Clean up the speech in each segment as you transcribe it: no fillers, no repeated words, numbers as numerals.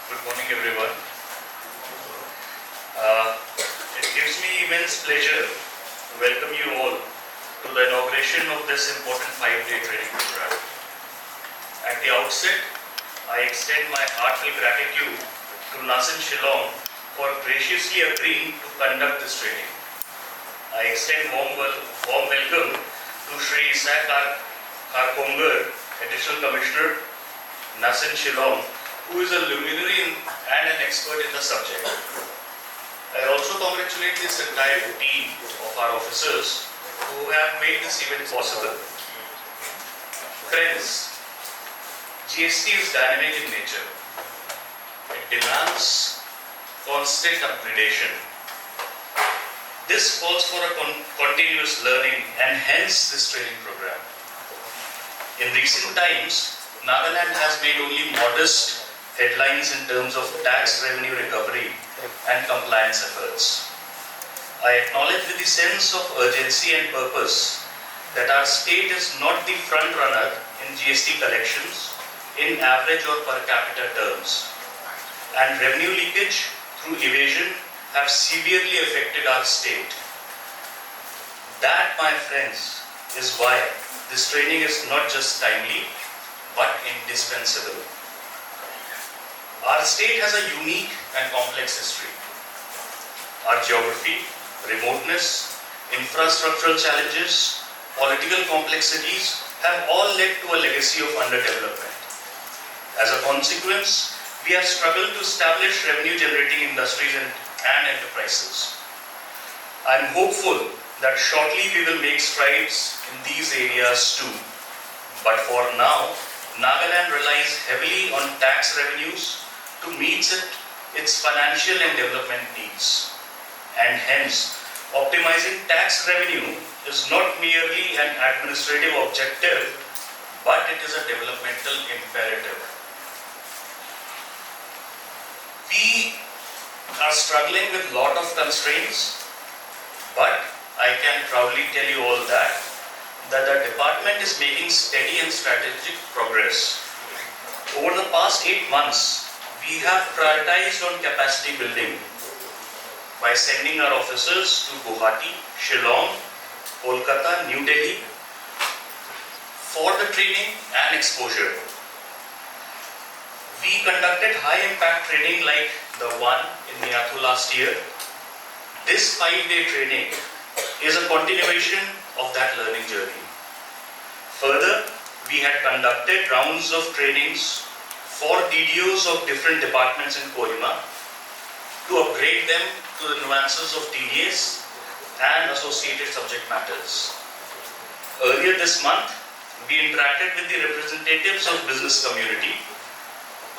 Good morning, everyone. It gives me immense pleasure to welcome you all to the inauguration of this important 5-day training program. At the outset, I extend my heartfelt gratitude to Nasin Shillong for graciously agreeing to conduct this training. I extend warm welcome to Shri Isaac Karkongar, Additional Commissioner, Nasin Shillong, who is a luminary and an expert in the subject. I also congratulate this entire team of our officers who have made this event possible. Friends, GST is dynamic in nature. It demands constant upgradation. This calls for a continuous learning and hence this training program. In recent times, Nagaland has made only modest headlines in terms of tax revenue recovery and compliance efforts. I acknowledge with the sense of urgency and purpose that our state is not the front runner in GST collections in average or per capita terms, and revenue leakage through evasion have severely affected our state. That, my friends, is why this training is not just timely but indispensable. Our state has a unique and complex history. Our geography, remoteness, infrastructural challenges, political complexities have all led to a legacy of underdevelopment. As a consequence, we have struggled to establish revenue-generating industries and enterprises. I am hopeful that shortly we will make strides in these areas too. But for now, Nagaland relies heavily on tax revenues to meet its financial and development needs. And hence, optimizing tax revenue is not merely an administrative objective, but it is a developmental imperative. We are struggling with a lot of constraints, but I can proudly tell you all that the department is making steady and strategic progress. Over the past 8 months, we have prioritized on capacity building by sending our officers to Guwahati, Shillong, Kolkata, New Delhi for the training and exposure. We conducted high-impact training like the one in Niyatu last year. This 5-day training is a continuation of that learning journey. Further, we had conducted rounds of trainings for DDOs of different departments in Kohima to upgrade them to the nuances of TDS and associated subject matters. Earlier this month, we interacted with the representatives of business community,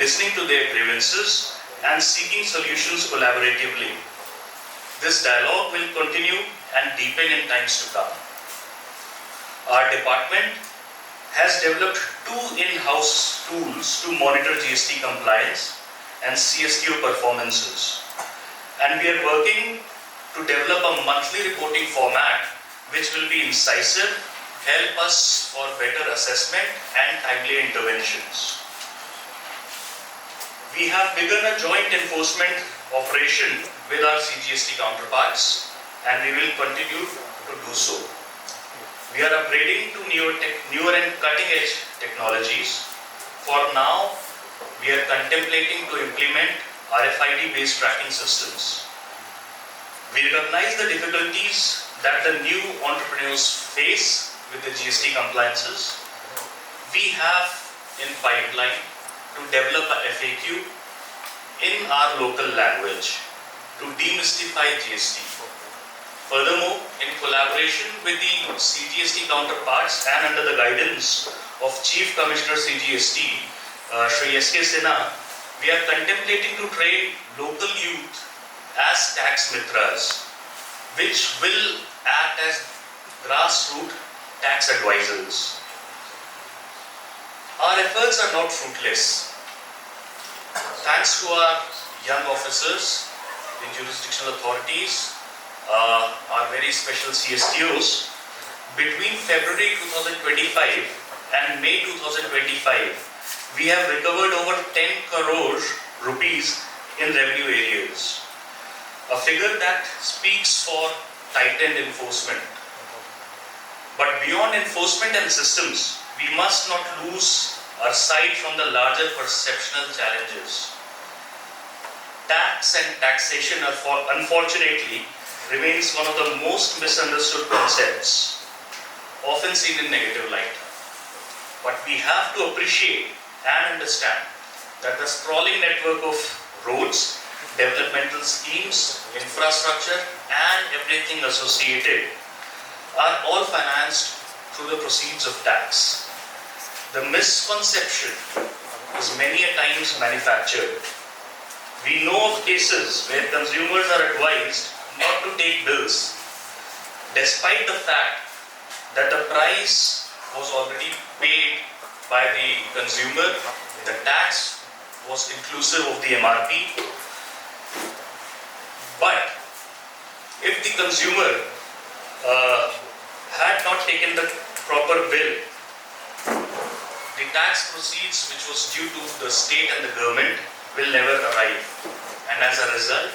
listening to their grievances and seeking solutions collaboratively. This dialogue will continue and deepen in times to come. Our department has developed 2 in-house tools to monitor GST compliance and CSTO performances. And we are working to develop a monthly reporting format which will be incisive, help us for better assessment and timely interventions. We have begun a joint enforcement operation with our CGST counterparts, and we will continue to do so. We are upgrading to newer and cutting-edge technologies. For now, we are contemplating to implement RFID-based tracking systems. We recognize the difficulties that the new entrepreneurs face with the GST compliances. We have in pipeline to develop a FAQ in our local language to demystify GST. Furthermore, in collaboration with the CGST counterparts and under the guidance of Chief Commissioner CGST, Shri S.K. Sinha, we are contemplating to train local youth as tax mitras, which will act as grassroots tax advisors. Our efforts are not fruitless. Thanks to our young officers, the jurisdictional authorities, our very special CSTOs, between February 2025 and May 2025, we have recovered over 10 crore rupees in revenue areas. A figure that speaks for tightened enforcement. But beyond enforcement and systems, we must not lose our sight from the larger perceptual challenges. Tax and taxation, unfortunately, remains one of the most misunderstood concepts, often seen in negative light. But we have to appreciate and understand that the sprawling network of roads, developmental schemes, infrastructure, and everything associated are all financed through the proceeds of tax. The misconception is many a times manufactured. We know of cases where consumers are advised not to take bills, despite the fact that the price was already paid by the consumer, the tax was inclusive of the MRP. But if the consumer had not taken the proper bill, the tax proceeds which was due to the state and the government will never arrive, and as a result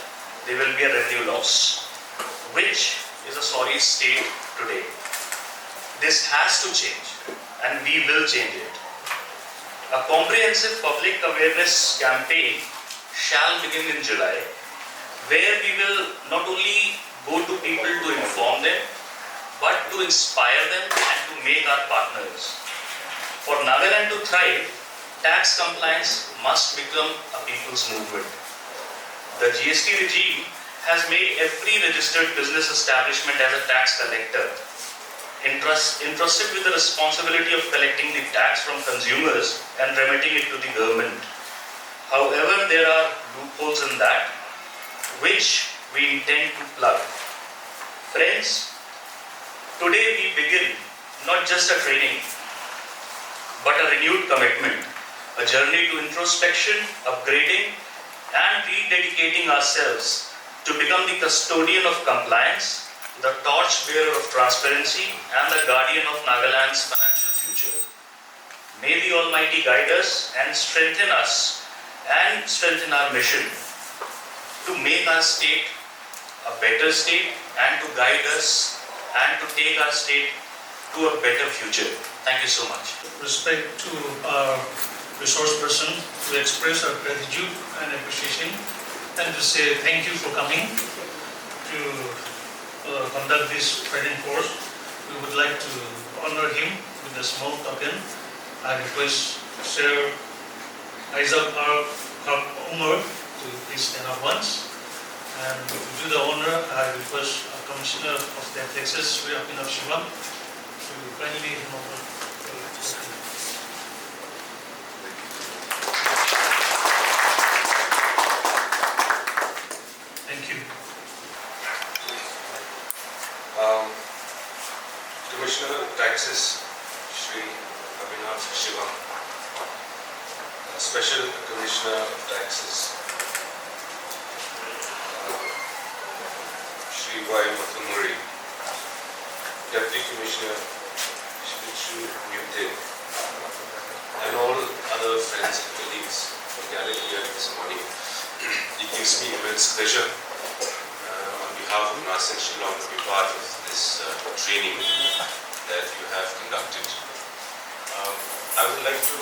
there will be a revenue loss, which is a sorry state today. This has to change, and we will change it. A comprehensive public awareness campaign shall begin in July, where we will not only go to people to inform them, but to inspire them and to make our partners. For Nagaland to thrive, tax compliance must become a people's movement. The GST regime has made every registered business establishment as a tax collector, entrusted with the responsibility of collecting the tax from consumers and remitting it to the government. However, there are loopholes in that, which we intend to plug. Friends, today we begin not just a training, but a renewed commitment, a journey to introspection, upgrading, and rededicating ourselves to become the custodian of compliance, the torchbearer of transparency, and the guardian of Nagaland's financial future. May the Almighty guide us and strengthen our mission to make our state a better state and to guide us and to take our state to a better future. Thank you so much. Respect to our resource person, to express our gratitude and appreciation, and to say thank you for coming to conduct this training course. We would like to honor him with a small token. I request Sir Isaac R. Umar to please stand up once. And to do the honor, I request our Commissioner of the Taxes, Sri Abhinav Shivam, to kindly hand over. Thank you. Commissioner of Taxes, Sri Abhinav Shivam, Special Commissioner of Taxes, Sri Y. Mathumuri, Deputy Commissioner, Shri Chu Mute, and all other friends and colleagues for gathering here this morning. It gives me immense pleasure on behalf of Nasan Shillong to be part of this training that you have conducted. I would like to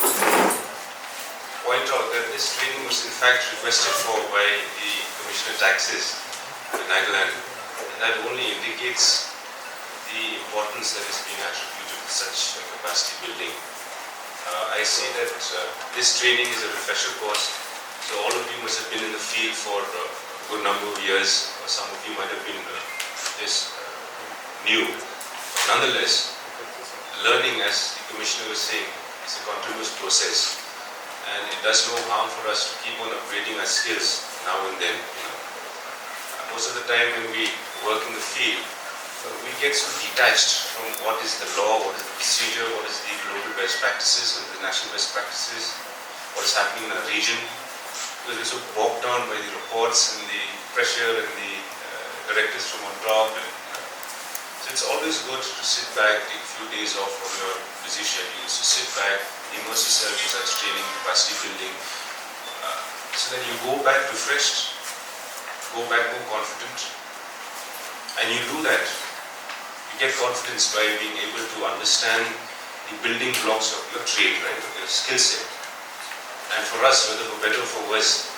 point out that this training was in fact requested for by the Commissioner of Taxes in Nagaland, and that only indicates the importance that is being attributed to such capacity building. I see that this training is a refresher course, so all of you must have been in the field for a good number of years, or some of you might have been just new. Nonetheless, learning, as the Commissioner was saying, is a continuous process, and it does no harm for us to keep on upgrading our skills now and then. Most of the time when we work in the field, we get so detached from what is the law, what is the procedure, what is the global best practices, what is the national best practices, what is happening in our region, because we're so bogged down by the reports and the pressure and the directives from on top. So it's always good to sit back, take a few days off from your busy schedules, to sit back, immerse yourself in such training, capacity building, so so then you go back refreshed, go back more confident, and you do that. You get confidence by being able to understand the building blocks of your trade, right, of your skill set. And for us, whether for better or for worse,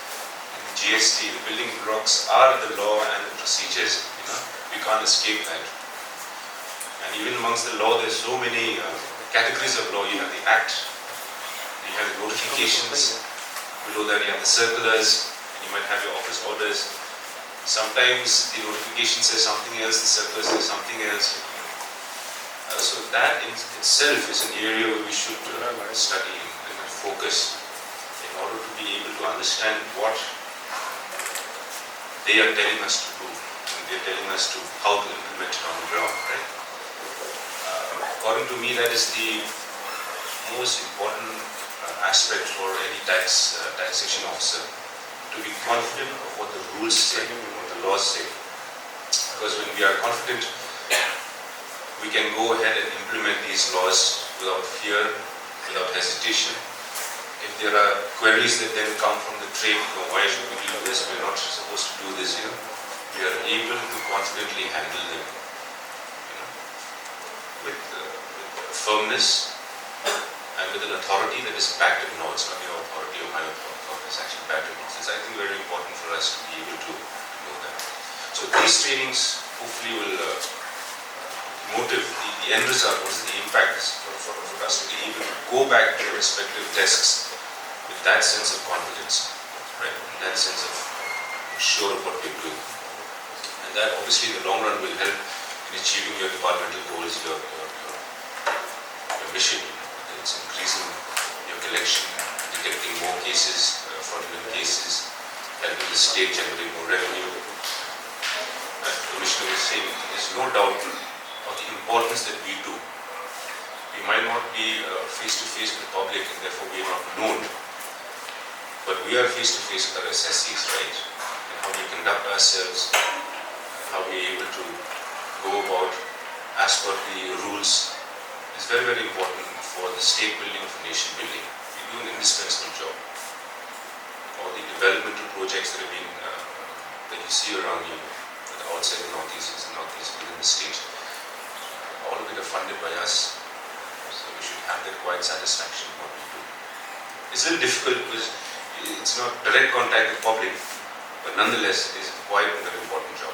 in GST, the building blocks are the law and the procedures. We can't escape that. And even amongst the law, there's so many categories of law. You have the Act, you have the notifications, below that you have the circulars, you might have your office orders. Sometimes the notification says something else, the circular says something else. So that in itself is an area where we should study and focus in order to be able to understand what they are telling us to do, and they are telling us to how to implement it on the ground, right? According to me, that is the most important aspect for any taxation officer, to be confident of what the rules say, what the laws say. Because when we are confident, we can go ahead and implement these laws without fear, without hesitation. If there are queries that then come from the trade, why should we do this? We are not supposed to do this here. We are able to confidently handle them, with firmness and with an authority that is backed in law. It's not your authority or my authority, it's actually backed in law. It's, I think, very important for us to be able to know that. So these trainings hopefully will motive, the end result, what is the impact for us to be able to go back to our respective desks with that sense of confidence, right? That sense of sure of what we're doing. And that obviously in the long run will help in achieving your departmental goals, your mission. It's increasing your collection, detecting more cases, fraudulent cases, helping the state generate more revenue. As the Commissioner was saying, there's no doubt of the importance that we do. We might not be face to face with the public and therefore we are not known, but we are face to face with our assessees, right? And how we conduct ourselves, how we are able to go about as per the rules is very, very important for the state building, for nation building. We do an indispensable job. All the developmental projects that have been that you see around you, outside the northeast and northeast within the state, all of it are funded by us. So we should have that quiet satisfaction in what we do. It's a little difficult because it's not direct contact with the public, but nonetheless it is quite a very important job.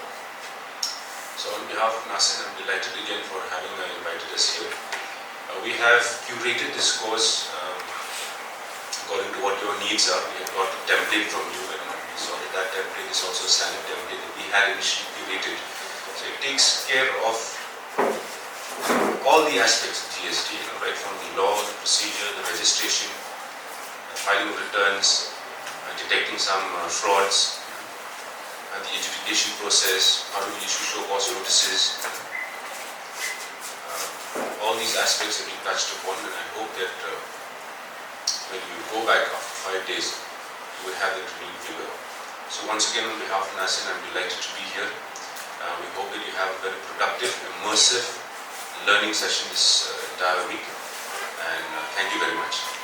So on behalf of NASIN, I'm delighted again for having invited us here. We have curated this course according to what your needs are. We have got a template from you, and we saw that template is also a standard template that we had initially curated. So it takes care of all the aspects of GST, right from the law, the procedure, the registration, the filing of returns, detecting some frauds, the adjudication process, how do we issue show cause notices. All these aspects have been touched upon, and I hope that when you go back after 5 days, you will have that real figure. So once again, on behalf of NASIN, I'm delighted to be here. We hope that you have a very productive, immersive learning session this entire week, and thank you very much.